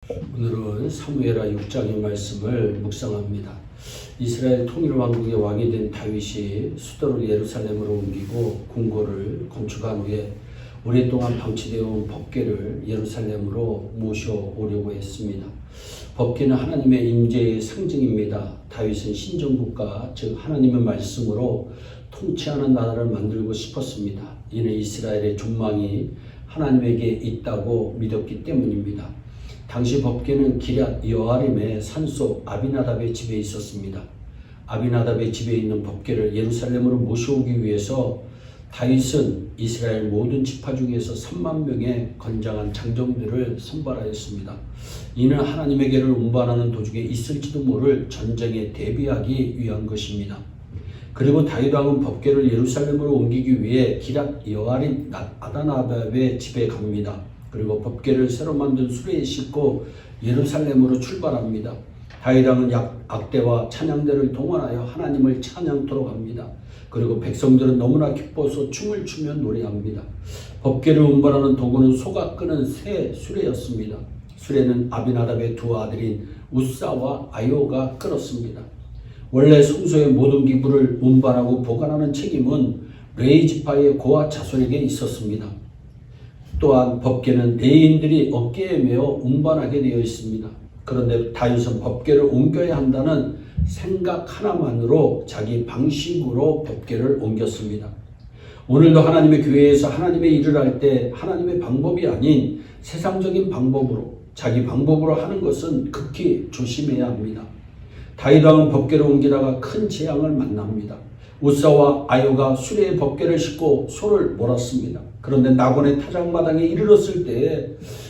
오늘은 사무엘하 6장의 말씀을 묵상합니다. 이스라엘 통일왕국의 왕이 된 다윗이 수도를 예루살렘으로 옮기고 궁궐을 건축한 후에 오랫동안 방치되어 온 법궤를 예루살렘으로 모셔오려고 했습니다. 법궤는 하나님의 임재의 상징입니다. 다윗은 신정국가, 즉 하나님의 말씀으로 통치하는 나라를 만들고 싶었습니다. 이는 이스라엘의 존망이 하나님에게 있다고 믿었기 때문입니다. 당시 법궤는 기럇 여아림의 산속 아비나답의 집에 있었습니다. 아비나답의 집에 있는 법궤를 예루살렘으로 모셔오기 위해서 다윗은 이스라엘 모든 지파 중에서 3만 명의 건장한 장정들을 선발하였습니다. 이는 하나님에게를 운반하는 도중에 있을지도 모를 전쟁에 대비하기 위한 것입니다. 그리고 다윗 왕은 법궤를 예루살렘으로 옮기기 위해 기럇 여아림 아비나답의 집에 갑니다. 그리고 법궤를 새로 만든 수레에 싣고 예루살렘으로 출발합니다. 다윗 왕은 악대와 찬양대를 동원하여 하나님을 찬양토록 합니다. 그리고 백성들은 너무나 기뻐서 춤을 추며 노래합니다. 법궤를 운반하는 도구는 소가 끄는 새 수레였습니다. 수레는 아비나답의 두 아들인 우사와 아요가 끌었습니다. 원래 성소의 모든 기구를 운반하고 보관하는 책임은 레위 지파의 고아 자손에게 있었습니다. 또한 법궤는 레위인들이 어깨에 메어 운반하게 되어 있습니다. 그런데 다윗은 법궤를 옮겨야 한다는 생각 하나만으로 자기 방식으로 법궤를 옮겼습니다. 오늘도 하나님의 교회에서 하나님의 일을 할 때 하나님의 방법이 아닌 세상적인 방법으로, 자기 방법으로 하는 것은 극히 조심해야 합니다. 다윗 왕은 법궤를 옮기다가 큰 재앙을 만납니다. 우사와 아요가 수레에 법궤를 싣고 소를 몰았습니다. 그런데 나곤의 타작마당에 이르렀을 때에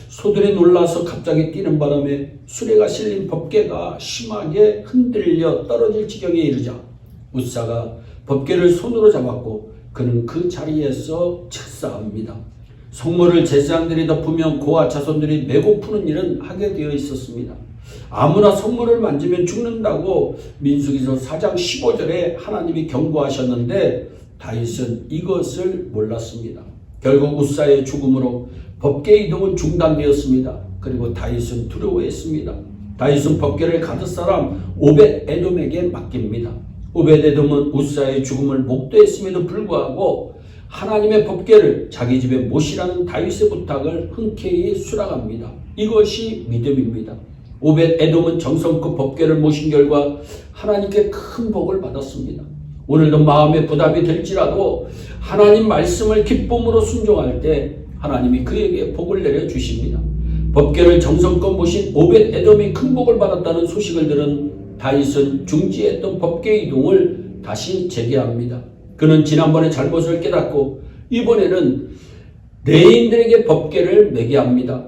소들이 놀라서 갑자기 뛰는 바람에 수레가 실린 법궤가 심하게 흔들려 떨어질 지경에 이르자 우사가 법궤를 손으로 잡았고 그는 그 자리에서 즉사합니다. 성물을 제사장들이 덮으면 고아 자손들이 메고 푸는 일은 하게 되어 있었습니다. 아무나 성물을 만지면 죽는다고 민수기서 4장 15절에 하나님이 경고하셨는데 다윗은 이것을 몰랐습니다. 결국 우사의 죽음으로 법궤 이동은 중단되었습니다. 그리고 다윗은 두려워했습니다. 다윗은 법궤를 가드 사람 오벳 에돔에게 맡깁니다. 오벳 에돔은 우사의 죽음을 목도했음에도 불구하고 하나님의 법궤를 자기 집에 모시라는 다윗의 부탁을 흔쾌히 수락합니다. 이것이 믿음입니다. 오벳 에돔은 정성껏 법궤를 모신 결과 하나님께 큰 복을 받았습니다. 오늘도 마음에 부담이 될지라도 하나님 말씀을 기쁨으로 순종할 때 하나님이 그에게 복을 내려주십니다. 법궤를 정성껏 모신 오벳 에돔이 큰 복을 받았다는 소식을 들은 다윗은 중지했던 법궤 이동을 다시 재개합니다. 그는 지난번에 잘못을 깨닫고 이번에는 레위인들에게 법궤를 매게 합니다.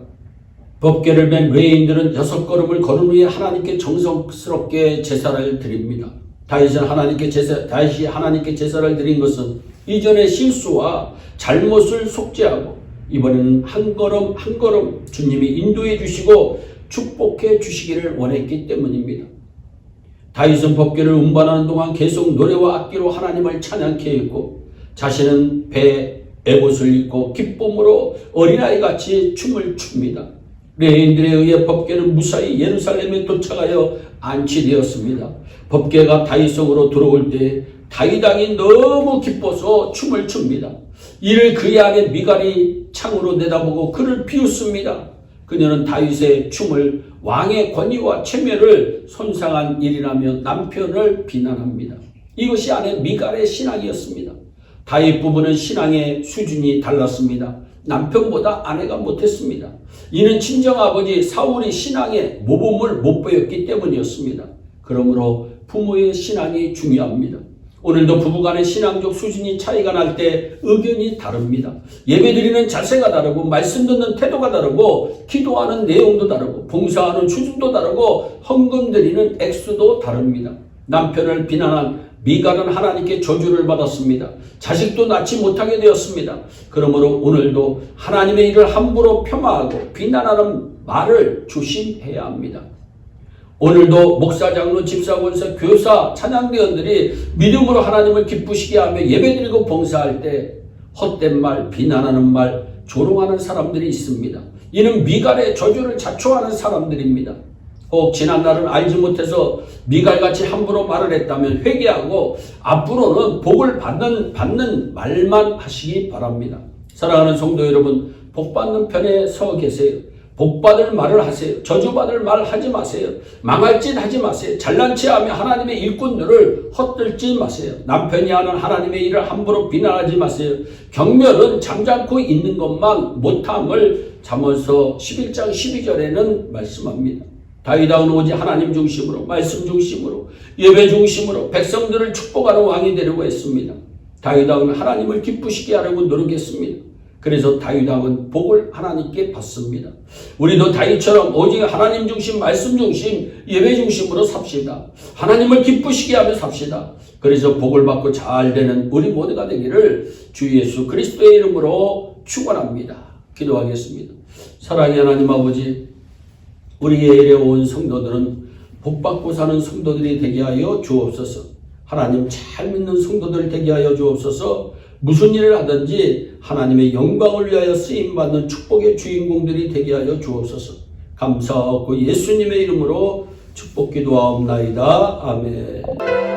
법궤를 맨 레위인들은 6걸음을 걸은 후에 하나님께 정성스럽게 제사를 드립니다. 다윗이 하나님께 제사를 드린 것은 이전의 실수와 잘못을 속죄하고 이번에는 한 걸음 한 걸음 주님이 인도해 주시고 축복해 주시기를 원했기 때문입니다. 다윗은 법궤를 운반하는 동안 계속 노래와 악기로 하나님을 찬양케 했고 자신은 배에 에봇을 입고 기쁨으로 어린아이같이 춤을 춥니다. 레위인들에 의해 법궤는 무사히 예루살렘에 도착하여 안치되었습니다. 법궤가 다윗 성으로 들어올 때 다윗 왕이 너무 기뻐서 춤을 춥니다. 이를 그의 아내 미갈이 창으로 내다보고 그를 비웃습니다. 그녀는 다윗의 춤을 왕의 권위와 체면을 손상한 일이라며 남편을 비난합니다. 이것이 아내 미갈의 신앙이었습니다. 다윗 부부는 신앙의 수준이 달랐습니다. 남편보다 아내가 못했습니다. 이는 친정아버지 사울이 신앙의 모범을 못 보였기 때문이었습니다. 그러므로 부모의 신앙이 중요합니다. 오늘도 부부간의 신앙적 수준이 차이가 날 때 의견이 다릅니다. 예배드리는 자세가 다르고 말씀 듣는 태도가 다르고 기도하는 내용도 다르고 봉사하는 수준도 다르고 헌금 드리는 액수도 다릅니다. 남편을 비난한 미갈은 하나님께 저주를 받았습니다. 자식도 낳지 못하게 되었습니다. 그러므로 오늘도 하나님의 일을 함부로 폄하하고 비난하는 말을 조심해야 합니다. 오늘도 목사, 장로, 집사, 권사, 교사, 찬양대원들이 믿음으로 하나님을 기쁘시게 하며 예배드리고 봉사할 때 헛된 말, 비난하는 말, 조롱하는 사람들이 있습니다. 이는 미갈의 저주를 자초하는 사람들입니다. 혹 지난 날을 알지 못해서 미갈같이 함부로 말을 했다면 회개하고 앞으로는 복을 받는 말만 하시기 바랍니다. 사랑하는 성도 여러분, 복받는 편에 서 계세요. 복받을 말을 하세요. 저주받을 말 하지 마세요. 망할 짓 하지 마세요. 잘난 체하며 하나님의 일꾼들을 헛들지 마세요. 남편이 하는 하나님의 일을 함부로 비난하지 마세요. 경멸은 잠잠고 있는 것만 못함을 잠언서 11장 12절에는 말씀합니다. 다윗왕은 오직 하나님 중심으로, 말씀 중심으로, 예배 중심으로 백성들을 축복하는 왕이 되려고 했습니다. 다윗왕은 하나님을 기쁘시게 하려고 노력했습니다. 그래서 다윗왕은 복을 하나님께 받습니다. 우리도 다윗처럼 오직 하나님 중심, 말씀 중심, 예배 중심으로 삽시다. 하나님을 기쁘시게 하며 삽시다. 그래서 복을 받고 잘 되는 우리 모두가 되기를 주 예수 그리스도의 이름으로 축원합니다. 기도하겠습니다. 사랑의 하나님 아버지, 우리 예일에 온 성도들은 복받고 사는 성도들이 되게 하여 주옵소서. 하나님 잘 믿는 성도들 되게 하여 주옵소서. 무슨 일을 하든지 하나님의 영광을 위하여 쓰임받는 축복의 주인공들이 되게 하여 주옵소서. 감사하고 예수님의 이름으로 축복 기도하옵나이다. 아멘.